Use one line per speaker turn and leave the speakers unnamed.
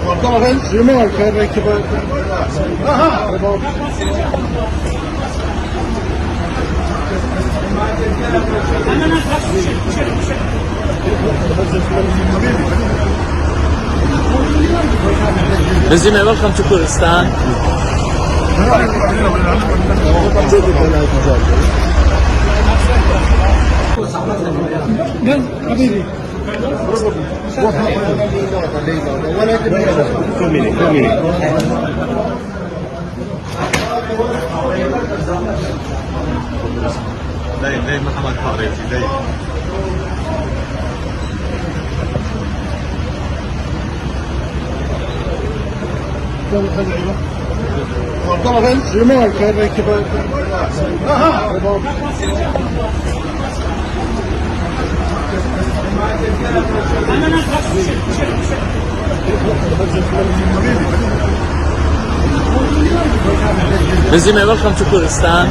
والظاهر ريماركة ركبت.
Nazime, welcome to Kurdistan.
حبيبي
زي محمد حارث زي
والظاهر ريماركة ركبت.
Nazime, welcome to Kurdistan.